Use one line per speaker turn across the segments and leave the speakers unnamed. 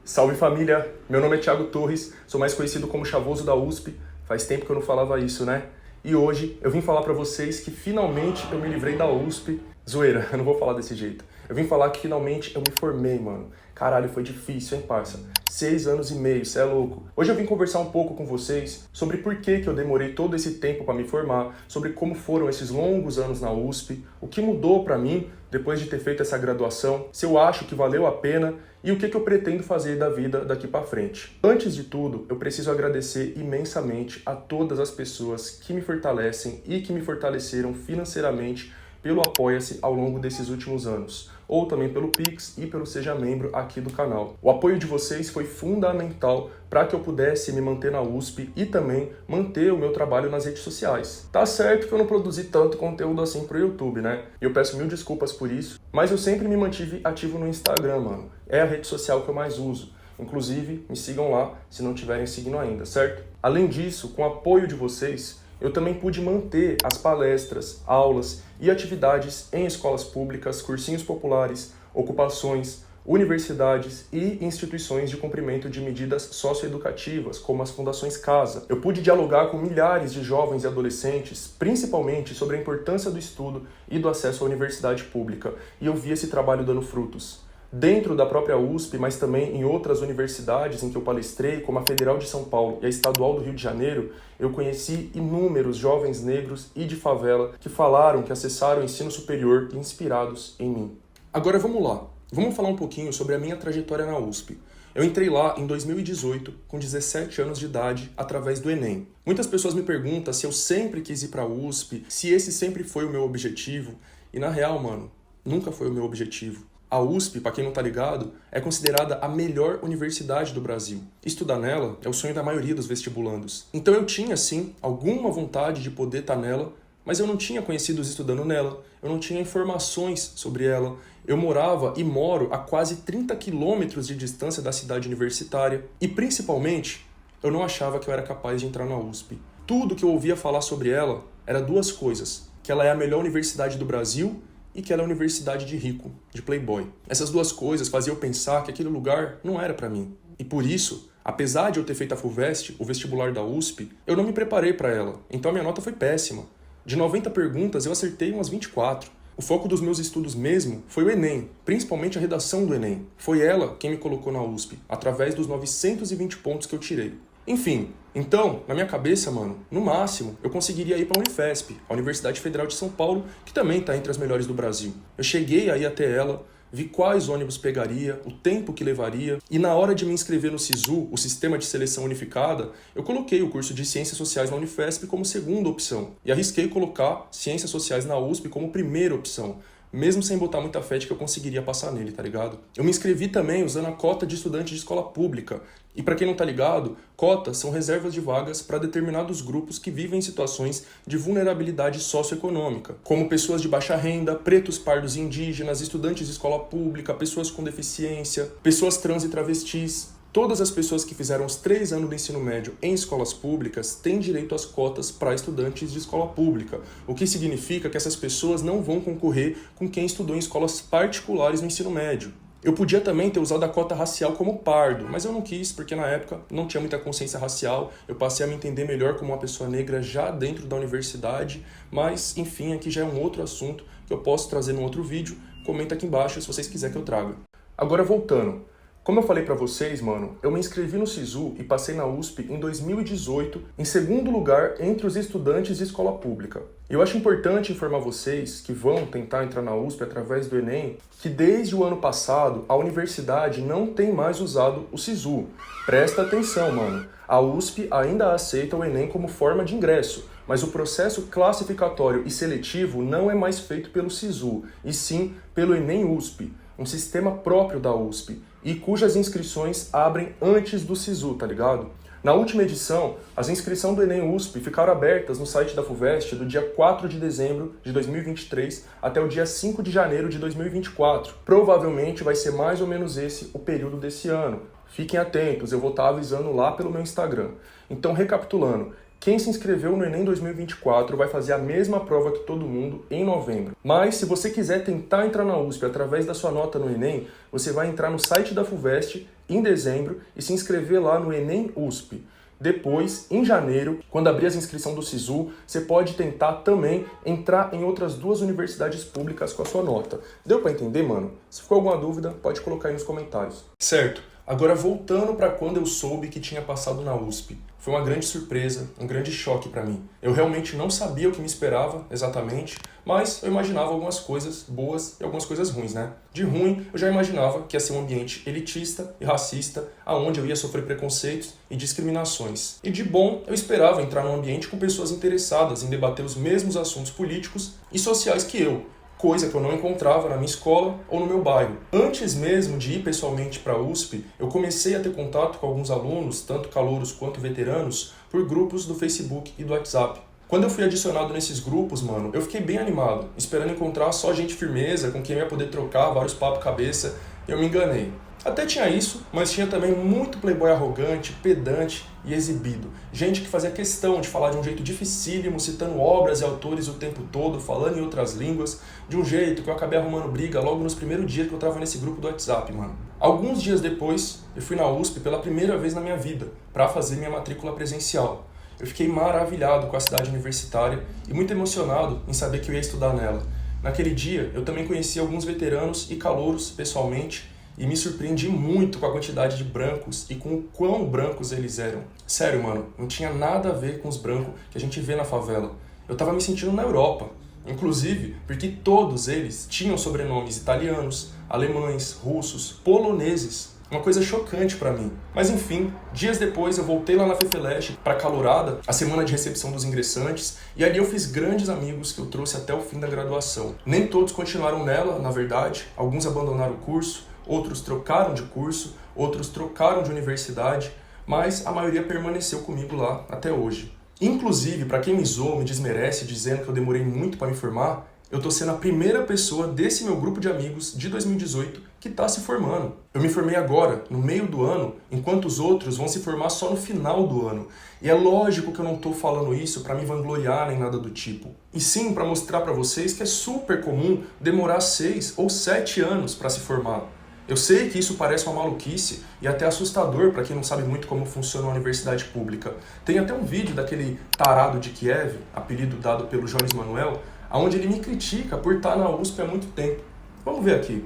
Salve família, meu nome é Thiago Torres, sou mais conhecido como Chavoso da USP, faz tempo que eu não falava isso, né? E hoje eu vim falar pra vocês que finalmente eu me livrei da USP. Zoeira, eu não vou falar desse jeito. Eu vim falar que finalmente eu me formei, mano. Caralho, foi difícil, hein, parça? 6 anos e meio, cê é louco. Hoje eu vim conversar um pouco com vocês sobre por que eu demorei todo esse tempo pra me formar, sobre como foram esses longos anos na USP, o que mudou pra mim depois de ter feito essa graduação, se eu acho que valeu a pena e o que eu pretendo fazer da vida daqui pra frente. Antes de tudo, eu preciso agradecer imensamente a todas as pessoas que me fortalecem e que me fortaleceram financeiramente pelo Apoia-se ao longo desses últimos anos, ou também pelo Pix e pelo Seja Membro aqui do canal. O apoio de vocês foi fundamental para que eu pudesse me manter na USP e também manter o meu trabalho nas redes sociais. Tá certo que eu não produzi tanto conteúdo assim pro YouTube, né? E eu peço mil desculpas por isso, mas eu sempre me mantive ativo no Instagram, mano. É a rede social que eu mais uso. Inclusive, me sigam lá se não estiverem seguindo ainda, certo? Além disso, com o apoio de vocês, eu também pude manter as palestras, aulas e atividades em escolas públicas, cursinhos populares, ocupações, universidades e instituições de cumprimento de medidas socioeducativas, como as fundações Casa. Eu pude dialogar com milhares de jovens e adolescentes, principalmente sobre a importância do estudo e do acesso à universidade pública, e eu vi esse trabalho dando frutos. Dentro da própria USP, mas também em outras universidades em que eu palestrei, como a Federal de São Paulo e a Estadual do Rio de Janeiro, eu conheci inúmeros jovens negros e de favela que falaram que acessaram o ensino superior inspirados em mim. Agora vamos lá, vamos falar um pouquinho sobre a minha trajetória na USP. Eu entrei lá em 2018, com 17 anos de idade, através do Enem. Muitas pessoas me perguntam se eu sempre quis ir para a USP, se esse sempre foi o meu objetivo, e na real, mano, nunca foi o meu objetivo. A USP, para quem não tá ligado, é considerada a melhor universidade do Brasil. Estudar nela é o sonho da maioria dos vestibulandos. Então eu tinha, sim, alguma vontade de poder estar nela, mas eu não tinha conhecidos estudando nela, eu não tinha informações sobre ela. Eu morava e moro a quase 30 quilômetros de distância da cidade universitária. E principalmente, eu não achava que eu era capaz de entrar na USP. Tudo que eu ouvia falar sobre ela era duas coisas: que ela é a melhor universidade do Brasil e que ela é a universidade de rico, de playboy. Essas duas coisas faziam eu pensar que aquele lugar não era pra mim. E por isso, apesar de eu ter feito a FUVEST, o vestibular da USP, eu não me preparei pra ela. Então a minha nota foi péssima. De 90 perguntas, eu acertei umas 24. O foco dos meus estudos mesmo foi o Enem, principalmente a redação do Enem. Foi ela quem me colocou na USP, através dos 920 pontos que eu tirei. Enfim, então, na minha cabeça, mano, no máximo, eu conseguiria ir para a Unifesp, a Universidade Federal de São Paulo, que também está entre as melhores do Brasil. Eu cheguei aí até ela, vi quais ônibus pegaria, o tempo que levaria, e na hora de me inscrever no SISU, o Sistema de Seleção Unificada, eu coloquei o curso de Ciências Sociais na Unifesp como segunda opção, e arrisquei colocar Ciências Sociais na USP como primeira opção, mesmo sem botar muita fé de que eu conseguiria passar nele, tá ligado? Eu me inscrevi também usando a cota de estudante de escola pública. E pra quem não tá ligado, cotas são reservas de vagas para determinados grupos que vivem em situações de vulnerabilidade socioeconômica, como pessoas de baixa renda, pretos, pardos e indígenas, estudantes de escola pública, pessoas com deficiência, pessoas trans e travestis. Todas as pessoas que fizeram os 3 anos do ensino médio em escolas públicas têm direito às cotas para estudantes de escola pública, o que significa que essas pessoas não vão concorrer com quem estudou em escolas particulares no ensino médio. Eu podia também ter usado a cota racial como pardo, mas eu não quis, porque na época não tinha muita consciência racial, eu passei a me entender melhor como uma pessoa negra já dentro da universidade, mas enfim, aqui já é um outro assunto que eu posso trazer num outro vídeo, comenta aqui embaixo se vocês quiserem que eu traga. Agora voltando. Como eu falei pra vocês, mano, eu me inscrevi no SISU e passei na USP em 2018, em segundo lugar entre os estudantes de escola pública. E eu acho importante informar vocês que vão tentar entrar na USP através do Enem, que desde o ano passado a universidade não tem mais usado o SISU. Presta atenção, mano. A USP ainda aceita o Enem como forma de ingresso, mas o processo classificatório e seletivo não é mais feito pelo SISU, e sim pelo Enem USP, um sistema próprio da USP, e cujas inscrições abrem antes do SISU, tá ligado? Na última edição, as inscrições do Enem USP ficaram abertas no site da FUVEST do dia 4 de dezembro de 2023 até o dia 5 de janeiro de 2024. Provavelmente vai ser mais ou menos esse o período desse ano. Fiquem atentos, eu vou estar avisando lá pelo meu Instagram. Então, recapitulando, quem se inscreveu no Enem 2024 vai fazer a mesma prova que todo mundo em novembro. Mas se você quiser tentar entrar na USP através da sua nota no Enem, você vai entrar no site da FUVEST, em dezembro e se inscrever lá no Enem USP. Depois, em janeiro, quando abrir as inscrições do SISU, você pode tentar também entrar em outras 2 universidades públicas com a sua nota. Deu pra entender, mano? Se ficou alguma dúvida, pode colocar aí nos comentários. Certo. Agora voltando para quando eu soube que tinha passado na USP. Foi uma grande surpresa, um grande choque para mim. Eu realmente não sabia o que me esperava exatamente, mas eu imaginava algumas coisas boas e algumas coisas ruins, né? De ruim, eu já imaginava que ia ser um ambiente elitista e racista, aonde eu ia sofrer preconceitos e discriminações. E de bom, eu esperava entrar num ambiente com pessoas interessadas em debater os mesmos assuntos políticos e sociais que eu, coisa que eu não encontrava na minha escola ou no meu bairro. Antes mesmo de ir pessoalmente para a USP, eu comecei a ter contato com alguns alunos, tanto calouros quanto veteranos, por grupos do Facebook e do WhatsApp. Quando eu fui adicionado nesses grupos, mano, eu fiquei bem animado, esperando encontrar só gente firmeza, com quem eu ia poder trocar vários papos cabeça, e eu me enganei. Até tinha isso, mas tinha também muito playboy arrogante, pedante e exibido. Gente que fazia questão de falar de um jeito dificílimo, citando obras e autores o tempo todo, falando em outras línguas, de um jeito que eu acabei arrumando briga logo nos primeiros dias que eu tava nesse grupo do WhatsApp, mano. Alguns dias depois, eu fui na USP pela primeira vez na minha vida, para fazer minha matrícula presencial. Eu fiquei maravilhado com a cidade universitária e muito emocionado em saber que eu ia estudar nela. Naquele dia, eu também conheci alguns veteranos e calouros pessoalmente, e me surpreendi muito com a quantidade de brancos e com o quão brancos eles eram. Sério, mano, não tinha nada a ver com os brancos que a gente vê na favela. Eu tava me sentindo na Europa. Inclusive, porque todos eles tinham sobrenomes italianos, alemães, russos, poloneses. Uma coisa chocante pra mim. Mas enfim, dias depois eu voltei lá na FEFELESH pra Calourada, a semana de recepção dos ingressantes, e ali eu fiz grandes amigos que eu trouxe até o fim da graduação. Nem todos continuaram nela, na verdade, alguns abandonaram o curso, outros trocaram de curso, outros trocaram de universidade, mas a maioria permaneceu comigo lá até hoje. Inclusive, para quem me zoa, me desmerece, dizendo que eu demorei muito para me formar, eu tô sendo a primeira pessoa desse meu grupo de amigos de 2018 que tá se formando. Eu me formei agora, no meio do ano, enquanto os outros vão se formar só no final do ano. E é lógico que eu não tô falando isso para me vangloriar nem nada do tipo. E sim para mostrar para vocês que é super comum demorar 6 ou 7 anos para se formar. Eu sei que isso parece uma maluquice e até assustador para quem não sabe muito como funciona uma universidade pública. Tem até um vídeo daquele tarado de Kiev, apelido dado pelo Jones Manuel, onde ele me critica por estar na USP há muito tempo. Vamos ver aqui.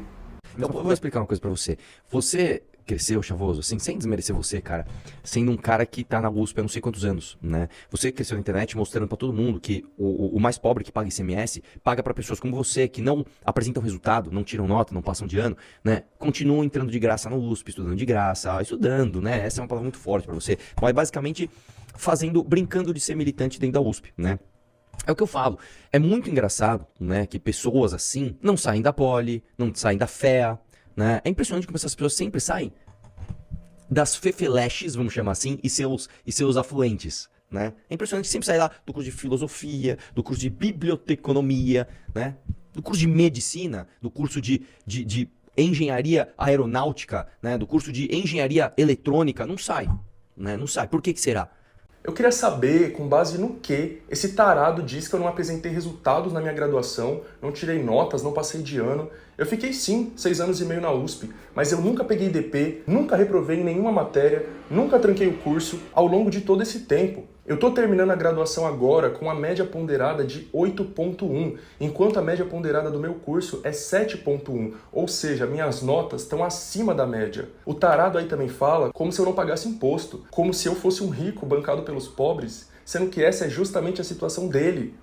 Então, eu vou explicar uma coisa pra você. Você cresceu, Chavoso, assim, sem desmerecer você, cara, sendo um cara que tá na USP há não sei quantos anos, né? Você cresceu na internet mostrando pra todo mundo que o mais pobre que paga ICMS, paga pra pessoas como você, que não apresentam resultado, não tiram nota, não passam de ano, né? Continuam entrando de graça na USP, estudando de graça, estudando, né? Essa é uma palavra muito forte pra você. Mas basicamente brincando de ser militante dentro da USP, né? É o que eu falo. É muito engraçado, né, que pessoas assim não saem da Poli, não saem da FEA, né? É impressionante como essas pessoas sempre saem das FEFELESHs, vamos chamar assim, e seus afluentes, né? É impressionante que sempre saem lá do curso de filosofia, do curso de biblioteconomia, né? Do curso de medicina, do curso de engenharia aeronáutica, né? Do curso de engenharia eletrônica, não sai, né? Não sai. Por que será?
Eu queria saber, com base no que esse tarado diz que eu não apresentei resultados na minha graduação, não tirei notas, não passei de ano. Eu fiquei sim 6 anos e meio na USP, mas eu nunca peguei DP, nunca reprovei em nenhuma matéria, nunca tranquei o curso ao longo de todo esse tempo. Eu tô terminando a graduação agora com a média ponderada de 8.1, enquanto a média ponderada do meu curso é 7.1, ou seja, minhas notas estão acima da média. O tarado aí também fala como se eu não pagasse imposto, como se eu fosse um rico bancado pelos pobres, sendo que essa é justamente a situação dele.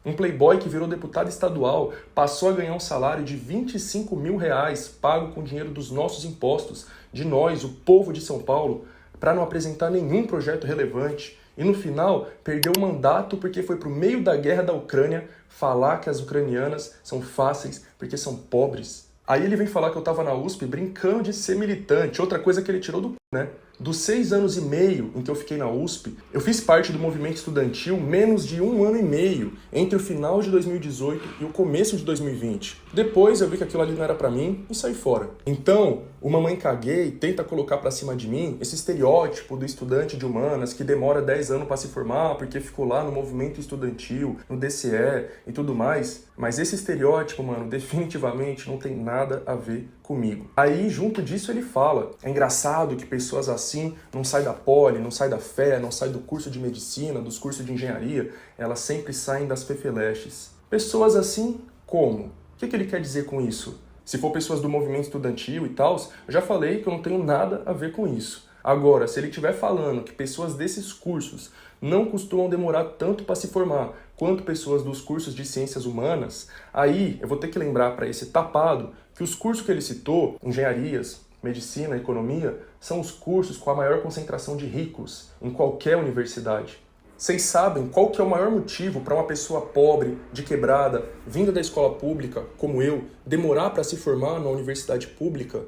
Um playboy que virou deputado estadual passou a ganhar um salário de 25 mil reais, pago com dinheiro dos nossos impostos, de nós, o povo de São Paulo, para não apresentar nenhum projeto relevante. E no final, perdeu o mandato porque foi pro meio da guerra da Ucrânia falar que as ucranianas são fáceis porque são pobres. Aí ele vem falar que eu tava na USP brincando de ser militante, outra coisa que ele tirou do c, né? Dos 6 anos e meio em que eu fiquei na USP, eu fiz parte do movimento estudantil menos de 1 ano e meio, entre o final de 2018 e o começo de 2020. Depois eu vi que aquilo ali não era pra mim e saí fora. Então, O Mamãe Caguei tenta colocar pra cima de mim esse estereótipo do estudante de humanas que demora 10 anos pra se formar porque ficou lá no movimento estudantil, no DCE e tudo mais. Mas esse estereótipo, mano, definitivamente não tem nada a ver comigo. Aí, junto disso, ele fala: é engraçado que pessoas assim não saem da poli, não saem da fé, não saem do curso de medicina, dos cursos de engenharia, elas sempre saem das fefeleches. Pessoas assim, como? O que ele quer dizer com isso? Se for pessoas do movimento estudantil e tal, eu já falei que eu não tenho nada a ver com isso. Agora, se ele estiver falando que pessoas desses cursos não costumam demorar tanto para se formar quanto pessoas dos cursos de ciências humanas, aí eu vou ter que lembrar para esse tapado que os cursos que ele citou, engenharias, medicina, economia, são os cursos com a maior concentração de ricos em qualquer universidade. Vocês sabem qual que é o maior motivo para uma pessoa pobre, de quebrada, vinda da escola pública, como eu, demorar para se formar na universidade pública?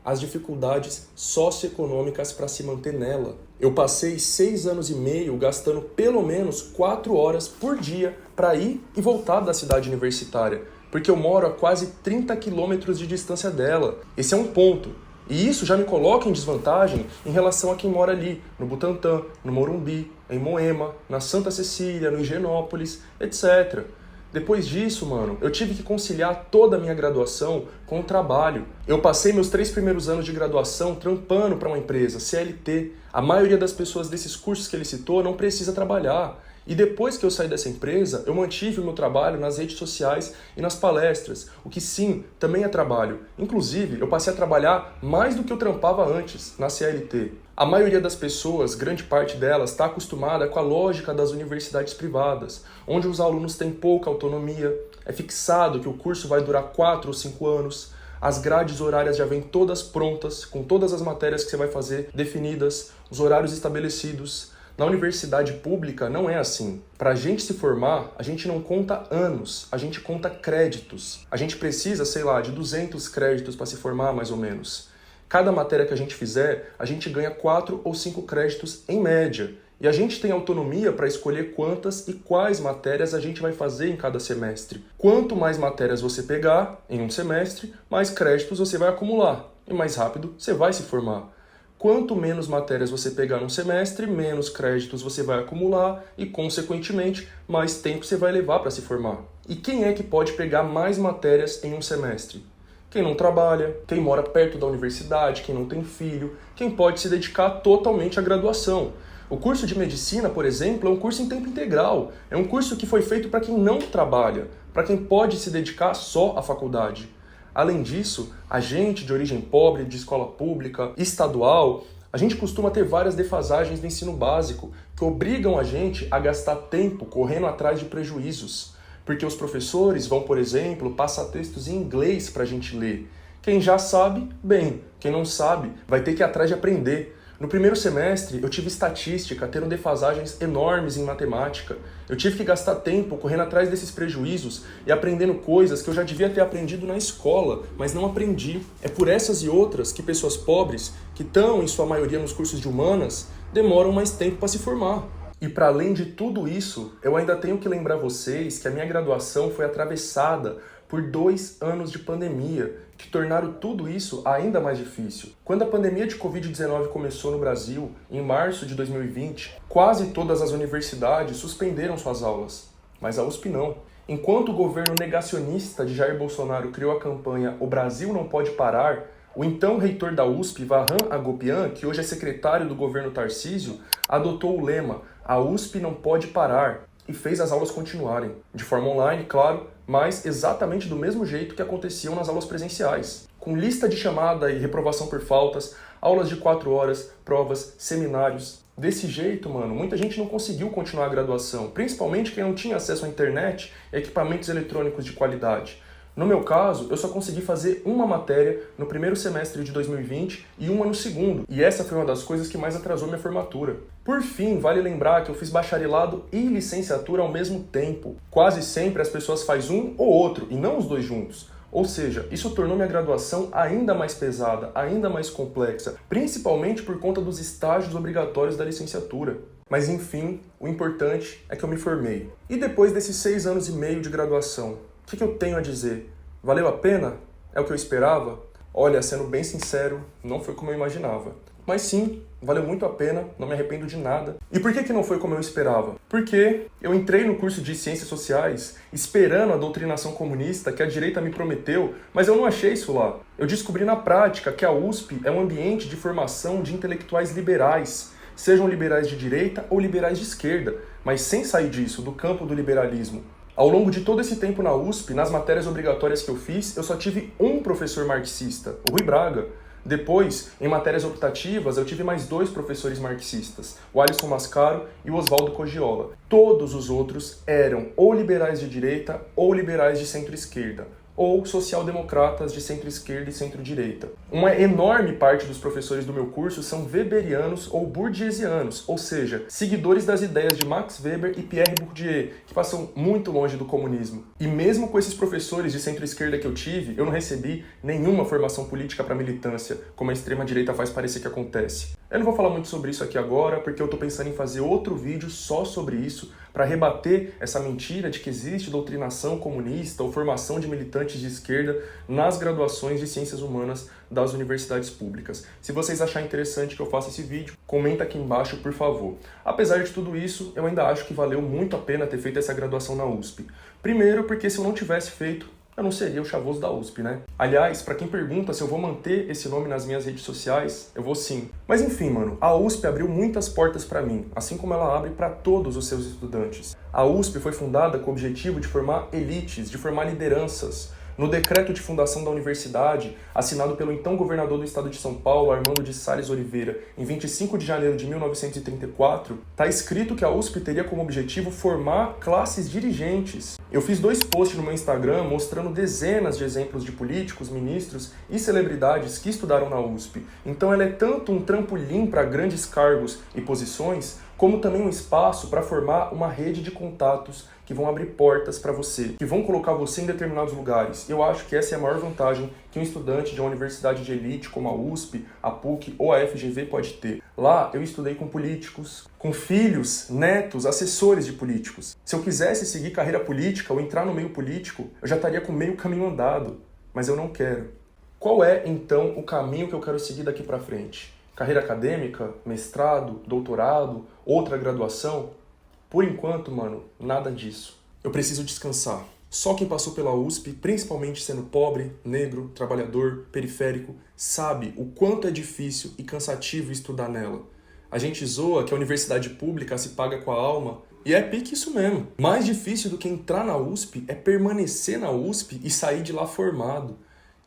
As dificuldades socioeconômicas para se manter nela. Eu passei 6 anos e meio gastando pelo menos 4 horas por dia para ir e voltar da cidade universitária, porque eu moro a quase 30 quilômetros de distância dela. Esse é um ponto. E isso já me coloca em desvantagem em relação a quem mora ali, no Butantã, no Morumbi, em Moema, na Santa Cecília, no Higienópolis, etc. Depois disso, mano, eu tive que conciliar toda a minha graduação com o trabalho. Eu passei meus 3 primeiros anos de graduação trampando para uma empresa, CLT. A maioria das pessoas desses cursos que ele citou não precisa trabalhar. E depois que eu saí dessa empresa, eu mantive o meu trabalho nas redes sociais e nas palestras, o que sim, também é trabalho. Inclusive, eu passei a trabalhar mais do que eu trampava antes, na CLT. A maioria das pessoas, grande parte delas, está acostumada com a lógica das universidades privadas, onde os alunos têm pouca autonomia, é fixado que o curso vai durar 4 ou 5 anos, as grades horárias já vêm todas prontas, com todas as matérias que você vai fazer definidas, os horários estabelecidos. Na universidade pública não é assim. Para a gente se formar, a gente não conta anos, a gente conta créditos. A gente precisa, sei lá, de 200 créditos para se formar, mais ou menos. Cada matéria que a gente fizer, a gente ganha 4 ou 5 créditos em média. E a gente tem autonomia para escolher quantas e quais matérias a gente vai fazer em cada semestre. Quanto mais matérias você pegar em um semestre, mais créditos você vai acumular. E mais rápido você vai se formar. Quanto menos matérias você pegar num semestre, menos créditos você vai acumular e, consequentemente, mais tempo você vai levar para se formar. E quem é que pode pegar mais matérias em um semestre? Quem não trabalha, quem mora perto da universidade, quem não tem filho, quem pode se dedicar totalmente à graduação. O curso de medicina, por exemplo, é um curso em tempo integral. É um curso que foi feito para quem não trabalha, para quem pode se dedicar só à faculdade. Além disso, a gente de origem pobre, de escola pública, estadual, a gente costuma ter várias defasagens do ensino básico que obrigam a gente a gastar tempo correndo atrás de prejuízos. Porque os professores vão, por exemplo, passar textos em inglês para a gente ler. Quem já sabe, bem. Quem não sabe, vai ter que ir atrás de aprender. No primeiro semestre, eu tive estatística, tendo defasagens enormes em matemática. Eu tive que gastar tempo correndo atrás desses prejuízos e aprendendo coisas que eu já devia ter aprendido na escola, mas não aprendi. É por essas e outras que pessoas pobres, que estão em sua maioria nos cursos de humanas, demoram mais tempo para se formar. E para além de tudo isso, eu ainda tenho que lembrar vocês que a minha graduação foi atravessada por 2 anos de pandemia, que tornaram tudo isso ainda mais difícil. Quando a pandemia de Covid-19 começou no Brasil, em março de 2020, quase todas as universidades suspenderam suas aulas, mas a USP não. Enquanto o governo negacionista de Jair Bolsonaro criou a campanha "O Brasil não pode parar", o então reitor da USP, Vahan Agopian, que hoje é secretário do governo Tarcísio, adotou o lema "A USP não pode parar" e fez as aulas continuarem. De forma online, claro, mas exatamente do mesmo jeito que aconteciam nas aulas presenciais. Com lista de chamada e reprovação por faltas, aulas de 4 horas, provas, seminários. Desse jeito, mano, muita gente não conseguiu continuar a graduação, principalmente quem não tinha acesso à internet e equipamentos eletrônicos de qualidade. No meu caso, eu só consegui fazer uma matéria no primeiro semestre de 2020 e uma no segundo, e essa foi uma das coisas que mais atrasou minha formatura. Por fim, vale lembrar que eu fiz bacharelado e licenciatura ao mesmo tempo. Quase sempre as pessoas fazem um ou outro, e não os dois juntos. Ou seja, isso tornou minha graduação ainda mais pesada, ainda mais complexa, principalmente por conta dos estágios obrigatórios da licenciatura. Mas enfim, o importante é que eu me formei. E depois desses 6 anos e meio de graduação, o que eu tenho a dizer? Valeu a pena? É o que eu esperava? Olha, sendo bem sincero, não foi como eu imaginava. Mas sim, valeu muito a pena, não me arrependo de nada. E por que não foi como eu esperava? Porque eu entrei no curso de Ciências Sociais esperando a doutrinação comunista que a direita me prometeu, mas eu não achei isso lá. Eu descobri na prática que a USP é um ambiente de formação de intelectuais liberais, sejam liberais de direita ou liberais de esquerda, mas sem sair disso, do campo do liberalismo. Ao longo de todo esse tempo na USP, nas matérias obrigatórias que eu fiz, eu só tive um professor marxista, o Rui Braga. Depois, em matérias optativas, eu tive mais 2 professores marxistas, o Alisson Mascaro e o Oswaldo Cogiola. Todos os outros eram ou liberais de direita ou liberais de centro-esquerda, ou social-democratas de centro-esquerda e centro-direita. Uma enorme parte dos professores do meu curso são weberianos ou bourdieusianos, ou seja, seguidores das ideias de Max Weber e Pierre Bourdieu, que passam muito longe do comunismo. E mesmo com esses professores de centro-esquerda que eu tive, eu não recebi nenhuma formação política para militância, como a extrema-direita faz parecer que acontece. Eu não vou falar muito sobre isso aqui agora, porque eu estou pensando em fazer outro vídeo só sobre isso, para rebater essa mentira de que existe doutrinação comunista ou formação de militantes de esquerda nas graduações de ciências humanas das universidades públicas. Se vocês acharem interessante que eu faça esse vídeo, comenta aqui embaixo, por favor. Apesar de tudo isso, eu ainda acho que valeu muito a pena ter feito essa graduação na USP. Primeiro, porque se eu não tivesse feito, eu não seria o Chavoso da USP, né? Aliás, pra quem pergunta se eu vou manter esse nome nas minhas redes sociais, eu vou sim. Mas enfim, mano, a USP abriu muitas portas pra mim, assim como ela abre pra todos os seus estudantes. A USP foi fundada com o objetivo de formar elites, de formar lideranças. No decreto de fundação da universidade, assinado pelo então governador do estado de São Paulo, Armando de Salles Oliveira, em 25 de janeiro de 1934, está escrito que a USP teria como objetivo formar classes dirigentes. Eu fiz 2 posts no meu Instagram mostrando dezenas de exemplos de políticos, ministros e celebridades que estudaram na USP. Então ela é tanto um trampolim para grandes cargos e posições, como também um espaço para formar uma rede de contatos que vão abrir portas para você, que vão colocar você em determinados lugares. Eu acho que essa é a maior vantagem que um estudante de uma universidade de elite como a USP, a PUC ou a FGV pode ter. Lá eu estudei com políticos, com filhos, netos, assessores de políticos. Se eu quisesse seguir carreira política ou entrar no meio político, eu já estaria com meio caminho andado, mas eu não quero. Qual é, então, o caminho que eu quero seguir daqui para frente? Carreira acadêmica, mestrado, doutorado, outra graduação? Por enquanto, mano, nada disso. Eu preciso descansar. Só quem passou pela USP, principalmente sendo pobre, negro, trabalhador, periférico, sabe o quanto é difícil e cansativo estudar nela. A gente zoa que a universidade pública se paga com a alma, e é pique isso mesmo. Mais difícil do que entrar na USP é permanecer na USP e sair de lá formado.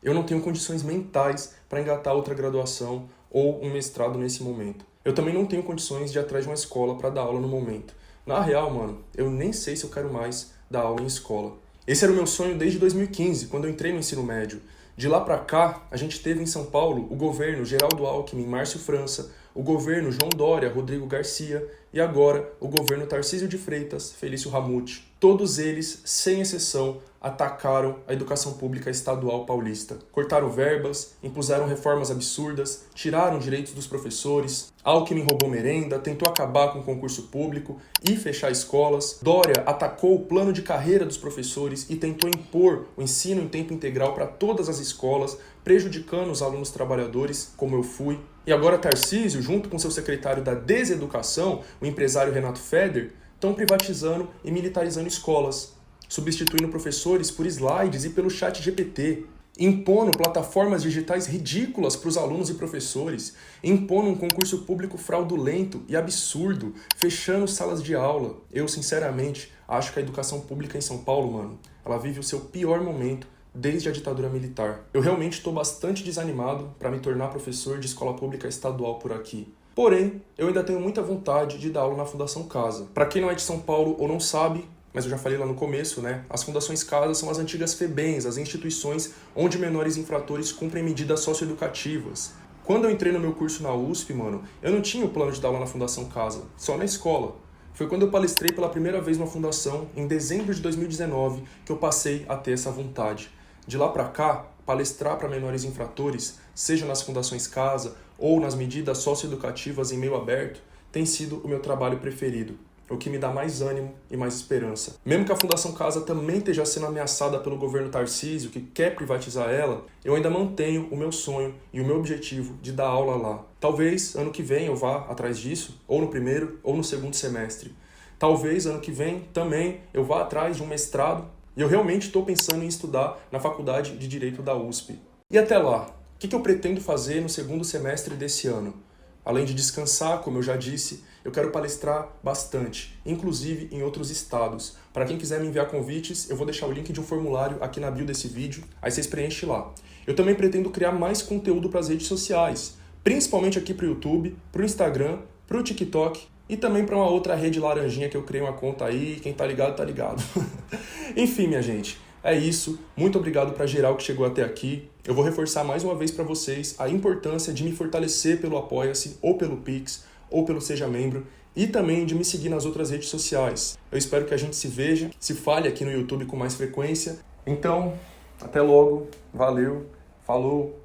Eu não tenho condições mentais para engatar outra graduação ou um mestrado nesse momento. Eu também não tenho condições de ir atrás de uma escola para dar aula no momento. Na real, mano, eu nem sei se eu quero mais dar aula em escola. Esse era o meu sonho desde 2015, quando eu entrei no ensino médio. De lá pra cá, a gente teve em São Paulo o governo Geraldo Alckmin, Márcio França, o governo João Dória, Rodrigo Garcia e agora o governo Tarcísio de Freitas, Felício Ramute. Todos eles, sem exceção, atacaram a educação pública estadual paulista. Cortaram verbas, impuseram reformas absurdas, tiraram direitos dos professores, Alckmin roubou merenda, tentou acabar com o concurso público e fechar escolas. Dória atacou o plano de carreira dos professores e tentou impor o ensino em tempo integral para todas as escolas, prejudicando os alunos trabalhadores, como eu fui. E agora Tarcísio, junto com seu secretário da Deseducação, o empresário Renato Feder, estão privatizando e militarizando escolas, substituindo professores por slides e pelo chat GPT, impondo plataformas digitais ridículas para os alunos e professores, impondo um concurso público fraudulento e absurdo, fechando salas de aula. Eu, sinceramente, acho que a educação pública em São Paulo, mano, ela vive o seu pior momento desde a ditadura militar. Eu realmente estou bastante desanimado para me tornar professor de escola pública estadual por aqui. Porém, eu ainda tenho muita vontade de dar aula na Fundação Casa. Para quem não é de São Paulo ou não sabe, mas eu já falei lá no começo, né? As Fundações Casa são as antigas FEBEMs, as instituições onde menores infratores cumprem medidas socioeducativas. Quando eu entrei no meu curso na USP, mano, eu não tinha o plano de dar aula na Fundação Casa, só na escola. Foi quando eu palestrei pela primeira vez numa fundação, em dezembro de 2019, que eu passei a ter essa vontade. De lá pra cá, palestrar para menores infratores, seja nas Fundações Casa ou nas medidas socioeducativas em meio aberto, tem sido o meu trabalho preferido. é o que me dá mais ânimo e mais esperança. Mesmo que a Fundação Casa também esteja sendo ameaçada pelo governo Tarcísio, que quer privatizar ela, eu ainda mantenho o meu sonho e o meu objetivo de dar aula lá. Talvez ano que vem eu vá atrás disso, ou no primeiro ou no segundo semestre. Talvez ano que vem também eu vá atrás de um mestrado, e eu realmente estou pensando em estudar na Faculdade de Direito da USP. E até lá, o que eu pretendo fazer no segundo semestre desse ano? Além de descansar, como eu já disse, eu quero palestrar bastante, inclusive em outros estados. Para quem quiser me enviar convites, eu vou deixar o link de um formulário aqui na bio desse vídeo, aí vocês preenchem lá. Eu também pretendo criar mais conteúdo para as redes sociais, principalmente aqui para o YouTube, para o Instagram, para o TikTok e também para uma outra rede laranjinha que eu criei uma conta aí, quem tá ligado, tá ligado. Enfim, minha gente, é isso. Muito obrigado para geral que chegou até aqui. Eu vou reforçar mais uma vez para vocês a importância de me fortalecer pelo Apoia-se, ou pelo Pix, ou pelo Seja Membro, e também de me seguir nas outras redes sociais. Eu espero que a gente se veja, se fale aqui no YouTube com mais frequência. Então, até logo, valeu, falou!